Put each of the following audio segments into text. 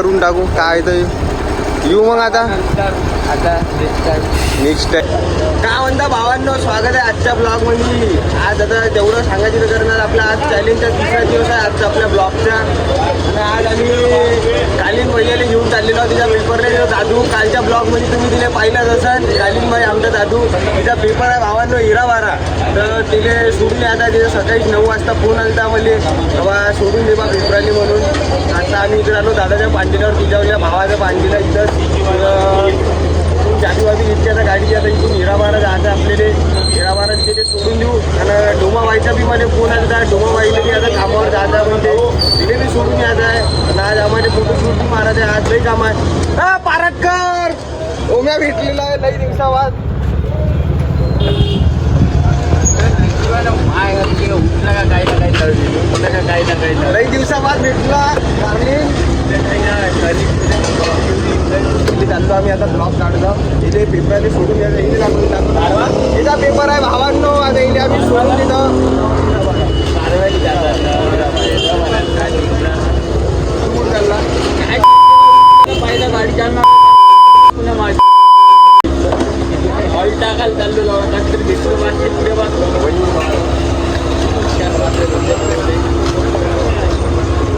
करून टाकू काय तर येऊ मग आता नेक्स्ट टाइम. काय म्हणता भावांनो, स्वागत आहे आजच्या ब्लॉग मध्ये. आज आता तेवढं सांगायचं करणार आपला आज चॅलेंजचा तिसरा दिवस आहे आजचा आपल्या ब्लॉगचा. आणि आज आम्ही कालीन भैयाला घेऊन चाललेलो तिच्या पेपरला. दादू कालच्या ब्लॉगमध्ये तुम्ही तिला पाहिलं जसं कालीन भाई आमचा दादू तिचा पेपर आहे भावांनो 11-12. तर तिला सोडून आता तिथं सकाळी 9 वाजता फोन आला मला तेव्हा सोडून दे बा पेपराली म्हणून. आता आम्ही इकडे आलो दादाच्या पांडीलावर तुझ्या भावाच्या पांडीला इथं जादूवादी इतकी आता गाडी आता इथून 11-12 जायचं आपल्याला. 11-12 तिथे सोडून देऊ. आणि डोमाबाईचा बी मला फोन आला डोमाबाईला बी आता कामावर जायचं म्हणजे तिथे बी सोडून यायचं आहे. आणि आज आम्हाला फोटोशूट मारायचं आहे. आज लई काम आहे. पारटकर ओम्या भेटलेला आहे लई दिवसावाद. लई दिवसाबाद भेटला चाललो आम्ही आता ब्लॉग काढलो. इथे पेपराने सोडून द्यायचं इथे दाखवून हिचा पेपर आहे भावांनो. आता इथे आम्ही सोडून देतो. पहिला गाडी चालणार ऑइल टाकायला चाललो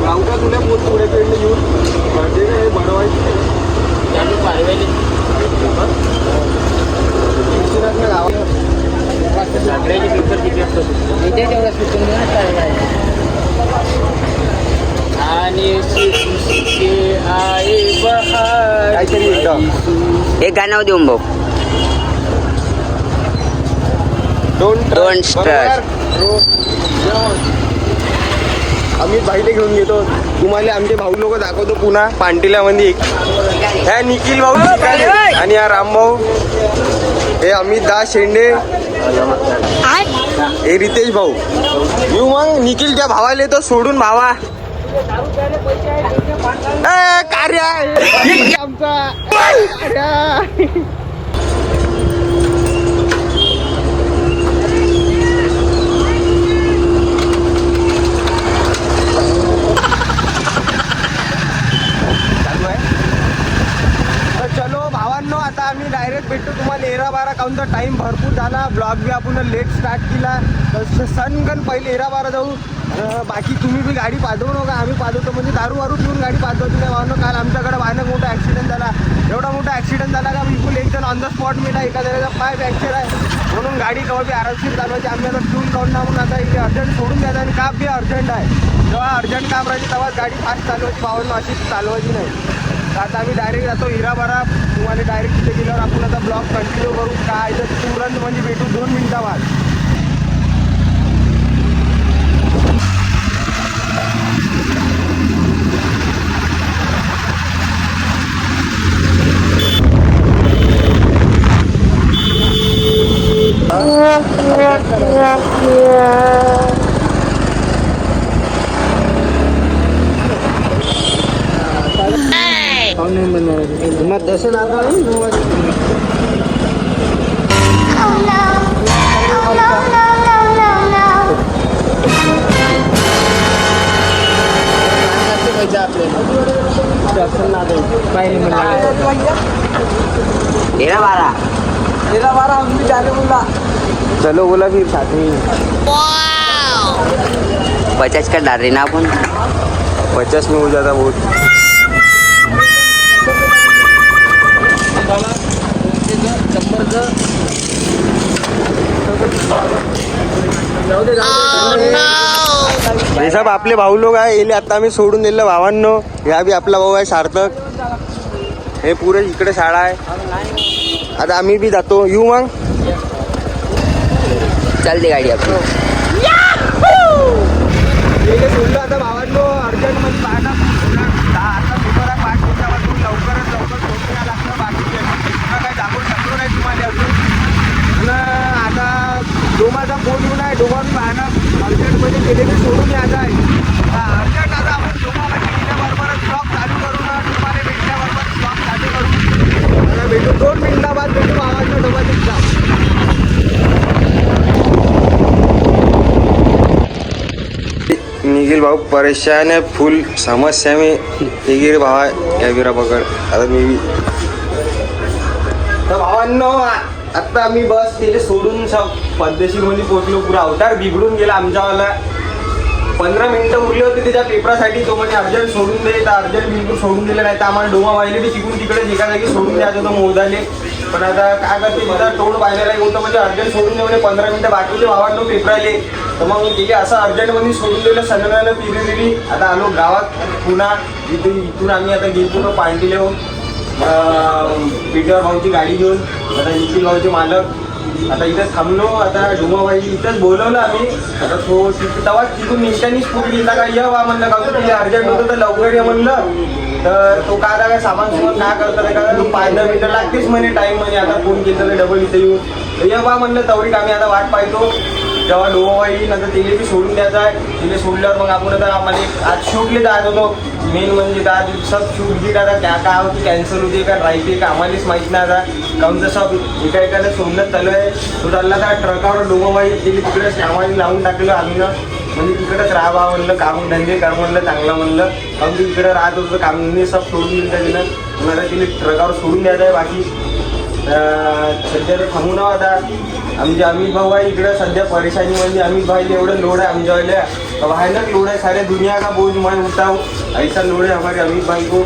राहू का तुला बोल पुढे पेडले येऊन म्हणजे बनवायची एक गाणं देऊन भाऊ. Don't start. आम्ही भाईले घेऊन घेतो. तुम्हाला आमचे भाऊ लोक दाखवतो पुन्हा पांटिला मध्ये. ह्या निखिल भाऊ आणि हा रामभाऊ, हे अमित दास शेंडे, हे रितेश भाऊ. येऊ मग निखिलच्या भावाले तो सोडून भावा कार्य आमचा चलो भावांनो, आता आम्ही डायरेक्ट भेटतो तुम्हाला 11-12. काहून तर टाईम भरपूर झाला. ब्लॉग बी आपण लेट स्टार्ट केला. सनगण पहिले 11-12 जाऊ. बाकी तुम्ही बी गाडी पाठवू नका. आम्ही पाठवतो म्हणजे दारू पिऊन गाडी पाठवतो नाही भावांनो. काल आमच्याकडे भयानक मोठा ॲक्सिडेंट झाला. एवढा मोठा ॲक्सिडेंट झाला का बिलकुल एक जण ऑन द स्पॉट मेला. एका जणाचा पाय फ्रॅक्चर आहे. म्हणून गाडी कवा बी आरामशीर चालवायची. आम्ही आता ट्यून काढून टाकून आता इथे अर्जंट सोडून द्यायचं. आणि काम बी अर्जंट आहे. जेव्हा अर्जंट काम राहायची तेव्हा गाडी फास्ट चालवायची भावांनो, अशी चालवायची नाही. आता आम्ही डायरेक्ट जातो 11-12. तुम्हाला डायरेक्ट तिथे गेल्यावर आपण आता ब्लॉग कंटिन्यू करू. काय तर तुरंत म्हणजे भेटू 2 मिनिटावर. दर्शन आता चलो बोला फिर साथ में 50 का डाल रहे ना अपन. 50 में हो जाता बहुत. हे सब आपले भाऊ लोक आहे. येले आता आम्ही सोडून दिलं भावांनो. ह्या बी आपला भाऊ आहे सार्थक. हे पुरे इकडे शाळा आहे. आता आम्ही बी जातो. येऊ मग. चालते गाडी आपली. सोडलं आता भावांनो अर्जंट मध्ये पाहता. आता पेपर आहे 5 मिनिटापासून. लवकरात लवकर सोडून या लागतं. बाकी काही दाखवू शकतो नाही तुम्हाला अजून. आता डोमाचा फोन येऊन आहे. डोमा बी पाहणं अर्जंटमध्ये गेले की सोडून यायचं आहे. अर्जंट आता आपण डोमामध्ये गेल्याबरोबरच ब्लॉग चालू करू ना. तुम्हाला भेटल्याबरोबर ब्लॉग चालू करू. आता भेटू 2 मिनिटाबाद भेटू भावांना डोमाचा. निखिल भाऊ बहुत परेशान है, फुल समस्या में गिर भावा कॅमेरा पकड. आता मी तर भावांनो आता आम्ही बस केले सोडून पद्धतशीर मध्ये पोहोचलो. पुरा अवतार बिघडून गेला आमच्यावाला. 15 मिनिटं उरली होती त्याच्या पेपरासाठी. तो म्हणजे अर्जंट सोडून दे, तर अर्जंट बिलकुल सोडून दिलं नाही. तर आम्हाला डोमा वाहिले बी तिकडून तिकडे एका जागी सोडून द्यायचं होतं मोदाले. पण आता काय करते तिथं तोंड पाहायला होतं म्हणजे अर्जंट सोडून दे म्हणजे 15 मिनिटं बाकीचे भावांनो पेपर आले. तर मग तिथे असं अर्जंटमध्ये सोडून दिलं सगळ्यांना पिरी. आता आलो गावात पुन्हा. इथून आम्ही आता गेलो पांडीले होऊन पीटर भाऊची गाडी घेऊन. आता निखिल भाऊचे मालक. आता इथं थांबलो. आता डोमाबाई इथंच बोलवलं आम्ही. आता तो तेव्हा तिथून निघतानीच पुढे गेला का ये वा म्हणलं का तिथे अर्जंट होतं तर लवकर ये म्हणलं. तर तो काय सामान सुमान काय करतात का तू 5-10 मिनिटं लागतेच म्हणे टाईम म्हणे. आता फोन केलं तर डबल इथं येऊन ये बा म्हणलं तवरीक आम्ही आता वाट पाहतो जेव्हा डोमाबाई नंतर तिले बी सोडून द्यायचं आहे. तिले सोडल्यावर मग आपण आता आम्हाला आज शूटले जायचं होतो. मेन म्हणजे आज सब शूट गीट आता काय होती कॅन्सल होती का राहते का आम्हालाच माहीत नाही. आता काऊन सब एका सोडणं चालू आहे. तो चालला त्या ट्रकावर डोमाबाई तिने तिकडे सामान लावून टाकलं आम्ही ना. म्हणजे तिकडेच राहा म्हणलं काम धंदे कर म्हणलं चांगलं म्हणलं. काऊन ती इकडे राहत होतं कामधंदे सब सोडून दिलं तिनं. मग आता तिने ट्रकावर सोडून द्यायचं आहे. बाकी सध्या तर थांबू ना. आता आमचे अमित भाऊ आहे इकडे सध्या परेशानी म्हणजे अमित भाईला एवढं लोड आहे आमच्यावाल्या. भयानक लोड है, सारे दुनिया का बोझ मैं उठाऊँ ऐसा लोड है हमारे अमित भाई को.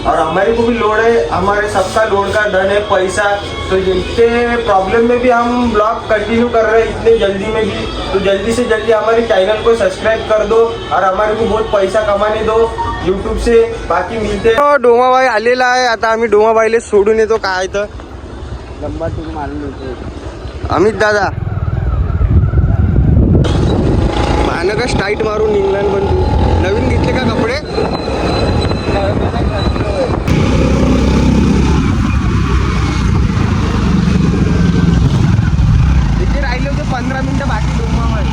और हमारे को भी लोड है, हमारे सबका लोड का डन है पैसा. तो इतने प्रॉब्लम में भी हम ब्लॉग कंटिन्यू कर रहे हैं इतने जल्दी में भी. तो जल्दी से जल्दी हमारे चैनल को सब्सक्राइब कर दो और हमारे को बहुत पैसा कमाने दो यूट्यूब से. बाकी मिलते डोमाबाई आलेला आहे. आता आम्ही डोमाबाईला सोडून येतो. काय तर लंबा टूर मारून होते अमित दादा मानं का स्टाईट मारून निघला. पण तू नवीन घेतले का कपडे? तिथे राहिले होते 15 मिनिटं बाकी डोमाबाई.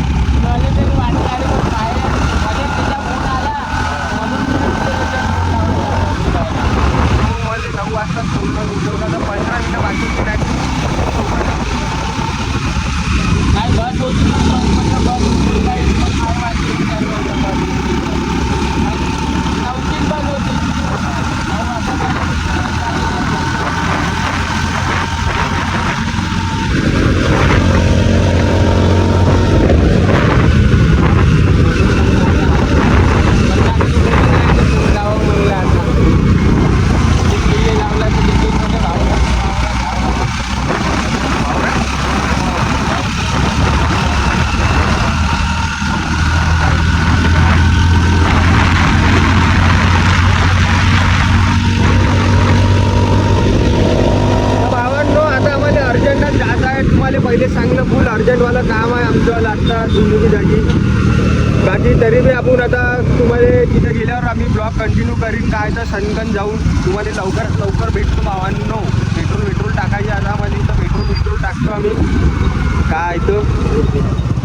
पहिले सांगणं फुल अर्जंटवाला काम आहे आमच्यावाला आत्ता दुनियाची जागी. बाकी तरी बी आपण आता तुम्हाला तिथे गेल्यावर आम्ही ब्लॉग कंटिन्यू करीन. काय तर सनगन जाऊन तुम्हाला लवकरात लवकर भेटतो भावांनो. पेट्रोल टाकायचे आता आम्हाला इथं पेट्रोल टाकतो आम्ही. काय तो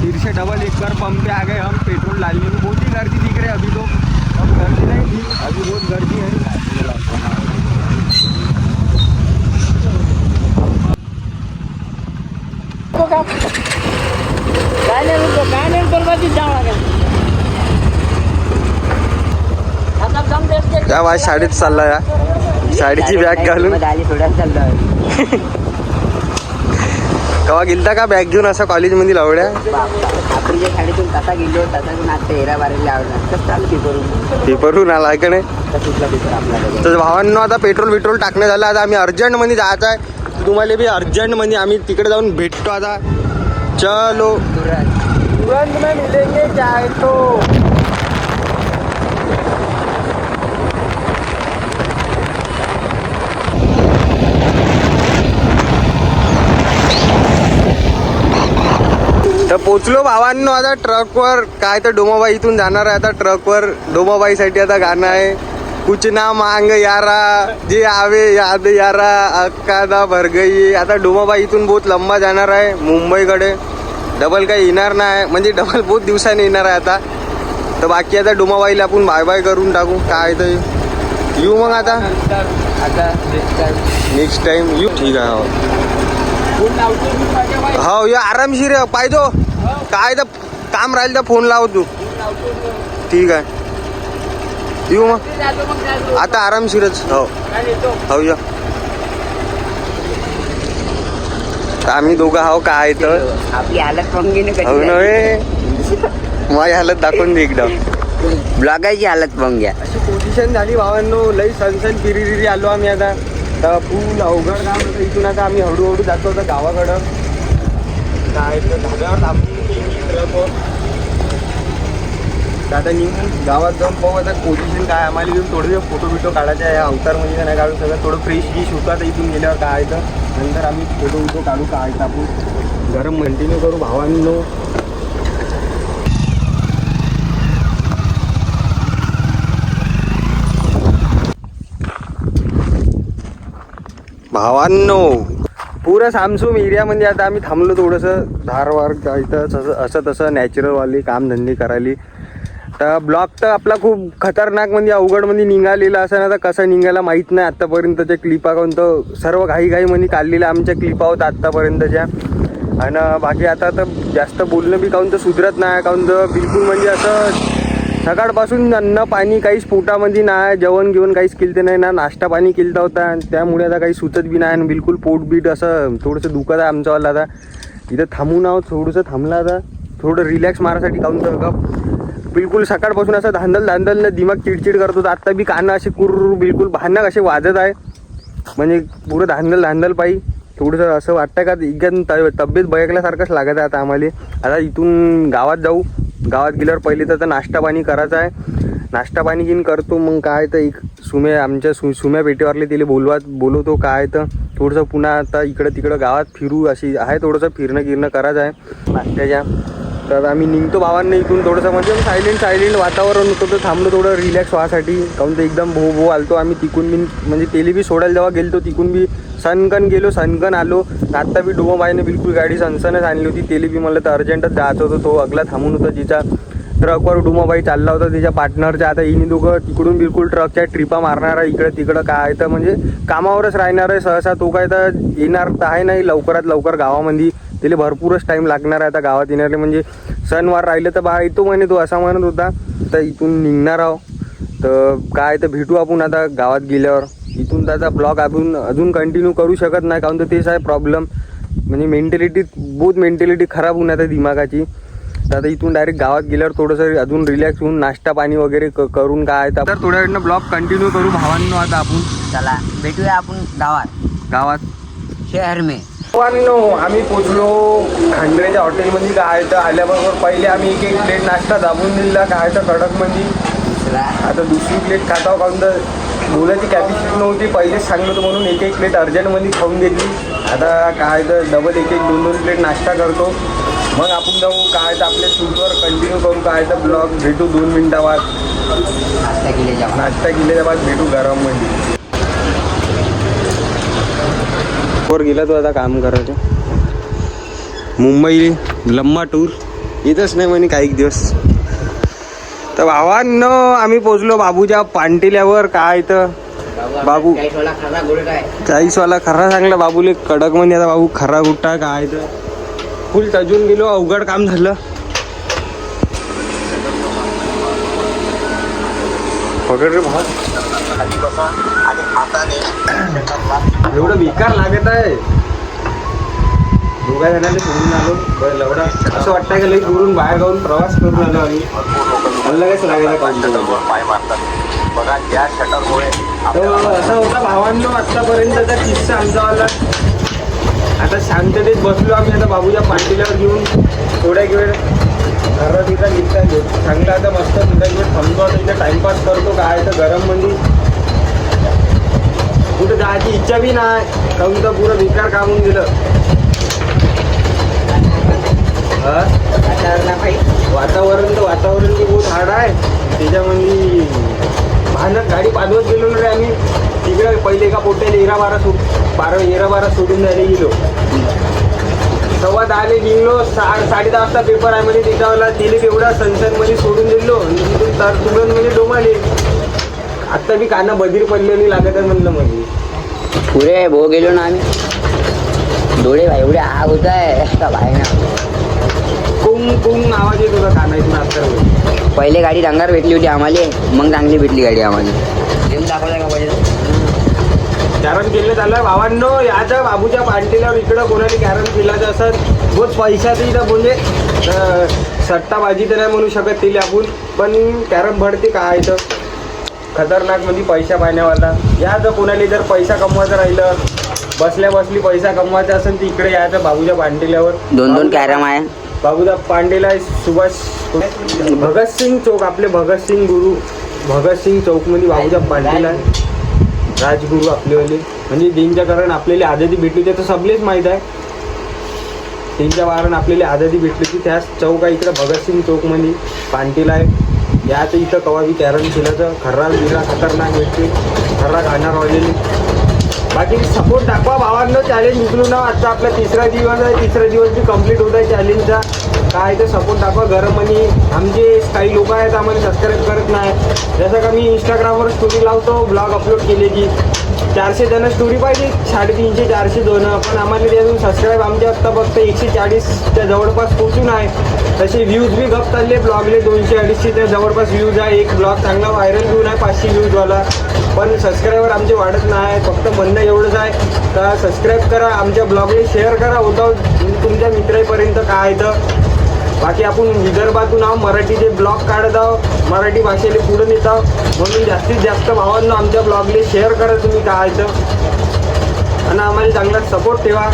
फिर से डबल एक बार पंप पे आ गए हम पेट्रोल डालने में. बहुत ही गर्दी दिख रही है अभी. तो अब गर्दी नहीं थी, अभी बहुत गर्दी है. त्या माझ्या शाळेत चालला या शाळेची बॅग घालून. कवा गेलता का बॅग घेऊन असं कॉलेजमध्ये लावड्या? आपण जे शाळेतून तसा गेलो तसातून आता 13-12 लावला कसं चालू पेपरून आला का नाही? तसला पेपर आपला. तर भावांनो आता पेट्रोल टाकणं झालं. आता आम्ही अर्जंटमध्ये जायचं आहे. तुम्हाला बी अर्जंटमध्ये आम्ही तिकडे जाऊन भेटतो. आता चलो तुरंत में मिलेंगे चाहे तो. तर पोचलो भावांनो आता ट्रकवर. काय तर डोमाबाई इथून जाणार आहे आता ट्रकवर. डोमाबाईसाठी आता गाणं आहे कुछ ना मांग यारा जे आवे याद यारा अक्कादा भर गई. आता डोमाबाई इथून बहुत लंबा जाणार आहे मुंबईकडे. डबल काही येणार नाही म्हणजे डबल बहुत दिवसाने येणार आहे आता. तर बाकी आता डोमाबाईला आपण बाय बाय करून टाकू. काय तर येऊ मग आता नेक्स्ट टाइम येऊ. ठीक आहे हो या आरामशीर पाहिजे. काय तर काम राहील तर फोन लाव तू. ठीक आहे येऊ मग आता आरामशीरच. हो या आम्ही दोघं हाव काय तर आपली हालत पंगीने हो नव्हे माझी हालत दाखवून दे एकदा. ब्लॉगाची हालत पंग्या. अशी पोझिशन झाली भावांनो. लई सनसन पिरिरी आलो आम्ही आता. तर फुल अवघड काम होतं. इथून आता आम्ही हळूहळू जातो आता गावाकडं. काय तर धाब्यावर थांबून आता निघून गावात जाऊन पाहू आता पोझिशन काय. आम्हाला येऊन थोडे फोटो बिटो काढायचे आहे. अवतारमध्ये नाही काढू सगळं थोडं फ्रेश गिश होतं आता इथून गेल्यावर काय तर. नंतर आम्ही फोटो बिटो काढू काय तर आपण गरम कंटिन्यू करू भावांनो. भावांनो पुरं सामसूम एरियामध्ये आता आम्ही थांबलो थोडंसं धारवार इथं असं तसं नॅचरलवाली कामधंदे करायली. तर ब्लॉग तर आपला खूप खतरनाक म्हणजे अवघडमध्ये निघालेला असं ना. तर कसं निघायला माहीत नाही आत्तापर्यंतच्या क्लिपा काहून तर सर्व घाईमध्ये काढलेल्या आमच्या क्लिपा होत्या आत्तापर्यंतच्या. आणि बाकी आता तर जास्त बोलणं बी काहून तर सुधरत नाही. काहून तर बिलकुल म्हणजे असं सकाळपासून अन्न पाणी काहीच पोटामध्ये नाही. जेवण घेऊन काहीच केलं नाही ना. नाश्ता पाणी केलं होता त्यामुळे आता काही सुचत बी नाही. आणि बिलकुल पोटबीट असं थोडंसं दुखत आहे आमच्यावाला. आता इथं थांबून आहोत थोडंसं थांबलं आता थोडं रिलॅक्स मारासाठी. काहून तर बिलकुल सकाळपासून असं धांदल दिमाग चिडचिड करत होतं. आत्ता बी कानं असे बिलकुल भांडणं कसे वाजत आहे. म्हणजे पुरं धांदल पायी थोडंसं असं वाटतं का एकदम तब्येत बयकल्यासारखंच लागत आहे आता आम्हाला. आता इथून गावात जाऊ. गावात गेल्यावर पहिले तर नाश्ता पाणी करायचं आहे. नाश्ता पाणी घेऊन करतो मग काय तर एक आमच्या सुम्या पेटीवरले तिला बोलवतो काय तर थोडंसं पुन्हा आता इकडं तिकडं गावात फिरू अशी आहे. थोडंसं फिरणं करायचं आहे नाश्त्याच्या. तर आम्ही निघतो भावांना इथून. थोडंसं म्हणजे सायलेंट वातावरण होतं तर थांबलो थोडं रिलॅक्स व्हायसाठी. काहून तर एकदम भो आलतो आम्ही तिकून बी म्हणजे तेली बी सोडायला जेव्हा गेलो तिकून बी सनकन आलो. आत्ता बी डोमाबाईने बिलकुल गाडी सनसनच आणली होती. तेली बी मला तर अर्जंटच जायचं होतं. तो अगला थांबून होता जिचा ट्रकवर डोमाबाई चालला होता त्याच्या पार्टनरच्या. आता हिने दोघं तिकडून बिलकुल ट्रकच्या ट्रिपा मारणार आहे इकडं तिकडं काय तर म्हणजे कामावरच राहणार आहे सहसा. तो काय तर येणार तर आहे नाही लवकरात लवकर गावामध्ये. त्याला भरपूरच टाईम लागणार आहे आता गावात येणारे. म्हणजे सणवार राहिले तर बा येतो म्हणे तो असा म्हणत होता. तर इथून निघणार आहो तर काय तर भेटू आपण आता गावात गेल्यावर. इथून त्याचा ब्लॉग आपण अजून कंटिन्यू करू शकत नाही. काहून तर तेच आहे प्रॉब्लेम. म्हणजे मेंटॅलिटी खराब होऊन आता दिमागाची. तर आता इथून डायरेक्ट गावात गेल्यावर थोडंसं अजून रिलॅक्स होऊन नाश्ता पाणी वगैरे करून काय तर थोड्या वेळानं ब्लॉग कंटिन्यू करू भावांनो आता आपण. चला भेटूया आपण गावात शहर में. आम्ही पोचलो खांडरेच्या हॉटेलमध्ये. काय तर आल्याबरोबर पहिले आम्ही एक प्लेट नाश्ता दाबून दिला काय तर कडकमध्ये. आता दुसरी प्लेट खाता काहून तर बोलायची कॅपॅसिटी नव्हती. पहिलेच सांगलं होतं म्हणून एक प्लेट अर्जंटमध्ये खाऊन घेतली. आता काय तर डबल एक दोन प्लेट नाश्ता करतो. मग आपण जाऊ काय तर आपल्या शूटवर कंटिन्यू करू काय तर ब्लॉग. भेटू 2 मिनिटावर नाश्ता केल्याच्या बाद भेटू गरममध्ये. वर गेला तो आता काम करायचं. मुंबई लम्मा टूर येतच नाही म्हणे काही दिवस. तर भावांनो आम्ही पोचलो बाबूच्या पांटिल्यावर. काय तर बाबू 40वाला खरा सांगला बाबूले कडक म्हणजे. आता बाबू खरा गुट्टा काय तर फुल सजून गेलो. अवघड काम झालं. पकड रे भावा. एवढं बेकार लागत आहे. दोघा जणांनी सोडून आलो लवडा. असं वाटतंय का लई दुरून बाहेर जाऊन प्रवास करून आलो आम्ही. अलगच लागायला पाहिजे. असं होता भावांनो आत्तापर्यंतचा किस्सा आमचावाला. आता शांततेत बसलो आम्ही आता बाबूच्या पाठील्यावर घेऊन. थोड्या वेळ घरात तिथं निघता चांगला आता मस्त थोड्या वेळ थांबतो. आता इथं टाइमपास करतो काय तर गरममध्ये. कुठं जायची इच्छा बी नाही. काहून तर पुरं बेकार काम होऊन गेलं. वातावरण बी बहुत हार्ड आहे. त्याच्यामध्ये भानक गाडी पादवत गेलो ना रे आम्ही. तिकडे पहिले एका पोट्याला 11-12 सोडून जायला गेलो. 10:15 निघलो. 10:30 वाजता पेपर आहे म्हणजे त्याच्यावाला तिला एवढा सनसनमध्ये सोडून दिलो. तिथून तर तुरंत म्हणजे डोमाले. आत्ता बी कानं बधीर पडलेली लागत आहे म्हणलं. म्हणजे पुरे भो गेलो ना आम्ही. डोळे एवढे आग होत आहे का बाहेर ना. कोंग कुंग कुंग आवाज येत होता कानातून आता. पहिले गाडी रंगार भेटली होती आम्हाला, मग चांगली भेटली गाडी आम्हाला. गेम दाखवला का पाहिजे? कॅरम खेळलं झालं भावांनो. याच्या बाबूच्या पार्टीला इकडं कोणाला कॅरम खेळायचं असत बहुत पैशाचं इथं बोलले सट्टाबाजी तर नाही म्हणू शकत तिला आपण, पण कॅरम भरते काय इथं खतरनाक म्हणजे पैसा पाहण्यावाला. या जर कोणाला जर पैसा कमवायचं राहिलं, बसल्या बसली पैसा कमवायचा असेल तर इकडे यायचं बाबूच्या पांडेल्यावर. 2-2 कॅरम आहे. बाबूचा पांडेला सुभाष भगतसिंग चौक, आपले भगतसिंग गुरु भगतसिंग चौकमध्ये बाबूच्या पांडेला आहे. राजगुरू आपलेवाले म्हणजे त्यांच्या कारण आपल्याला आझादी भेटली ते तर सबलेच माहीत आहे. त्यांच्या कारण आपल्याला आझादी भेटली की त्याच चौक आहे इकडं भगतसिंग चौकमध्ये पांटीला आहे. याच इथं कवा बी कॅरम खेळायचं खर्रा बिरा खतरनाक भेटते, खर्रा खाणार वाजलेली. बाकी सपोर्ट दाखवा भावांनो. चॅलेंज उचलू ना. आजचा आपला तिसरा दिवस आहे, तिसरा दिवस बी कंप्लीट होत आहे चॅलेंजचा. काय ते सपोर्ट दाखवा. गरमनी आमचे काही लोक आहेत आम्हाला सबस्क्राईब करत नाही. जसं का मी इंस्टाग्रामवर स्टोरी लावतो ब्लॉग अपलोड केले की 400 जण स्टोरी पाहिजे, 350-400 जण, पण आम्हाला त्यातून सबस्क्राईब आमच्या आत्ता फक्त 140च्या जवळपास पोचून आहे. तसे व्ह्यूज बी गप चालले ब्लॉगले 200-250च्या जवळपास व्ह्यूज आहे. एक ब्लॉग चांगला व्हायरल घेऊन आहे 500 व्ह्यूजवाला, पण सबस्क्रायबर आमचे वाढत नाही. फक्त म्हणणं एवढंच आहे का सबस्क्राईब करा, आमच्या ब्लॉगला शेअर करा होता तुमच्या मित्रांपर्यंत काय तर. बाकी आपण विदर्भातून आहो, मराठीचे ब्लॉग काढत आहो, मराठी भाषेला पुढे नेत आहो, म्हणून जास्तीत जास्त भावांना आमच्या ब्लॉगला शेअर करा तुम्ही काय तर, आणि आम्हाला चांगला सपोर्ट ठेवा.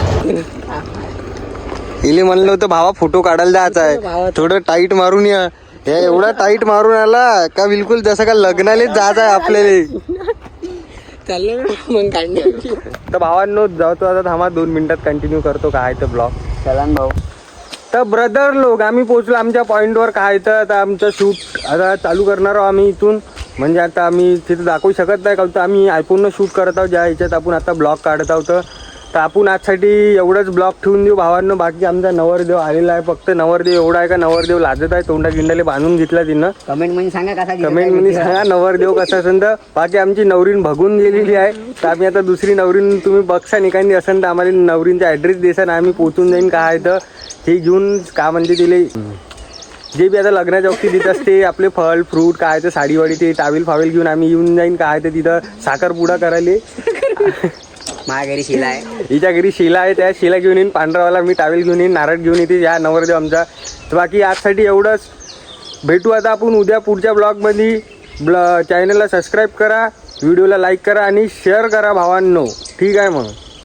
इले म्हणलं होतं भावा फोटो काढायला जायचं आहे, थोडं टाईट मारून या. हे एवढा टाईट मारून आला का बिलकुल जसं का लग्नालाच जायचं आहे आपल्याला. चाललं मग काढणे. तर भावांनो जातो आता, थांबा 2 मिनिटात कंटिन्यू करतो काय तर ब्लॉग. चला भाऊ. तर ब्रदर लोक आम्ही पोचलो आमच्या पॉईंटवर. काय तर आता आमचं शूट आता चालू करणार आहोत आम्ही इथून. म्हणजे आता आम्ही तिथं दाखवू शकत नाही, कारण आम्ही आयफोननं शूट करत आहोत ज्या ह्याच्यात आपण आता ब्लॉग काढत आहोत. तर आपण आजसाठी एवढंच ब्लॉग ठेवून देऊ भावांनो. बाकी आमचा नवरदेव आलेला आहे. फक्त नवरदेव एवढा आहे का नवरदेव लाजत आहे, तोंडा गिंडाले बांधून घेतला तिनं. कमेंटमध्ये सांगा कसा कमेंटमध्ये सांगा नवरदेव कसा असेल तर. बाकी आमची नवरीन भगून गेलेली आहे, तर आम्ही आता दुसरी नवरीन तुम्ही बघसा निकांनी असेल तर आम्हाला नवरींचा ॲड्रेस देसान, आम्ही पोचून जाईन काय तर. हे घेऊन का म्हणते तिले जे बी आता लग्नाच्या वक्ती देत असते आपले फळ फ्रूट काय तर साडीवाडी ते टावेल फावेल घेऊन आम्ही येऊन जाईन काय तर तिथं साखरपुडा करायला. माझ्या घरी शिला आहे, हिच्या घरी शिला आहे, त्या शिला घेऊन येईन पांढरावाला, मी टावेल घेऊन येईन, नारळ घेऊन येते या नवरदेव आमचा. तर बाकी आजसाठी एवढंच. भेटू आता आपण उद्या पुढच्या ब्लॉगमध्ये. चॅनलला सबस्क्राईब करा, व्हिडिओला लाईक करा आणि शेअर करा भावांनो. ठीक आहे मग.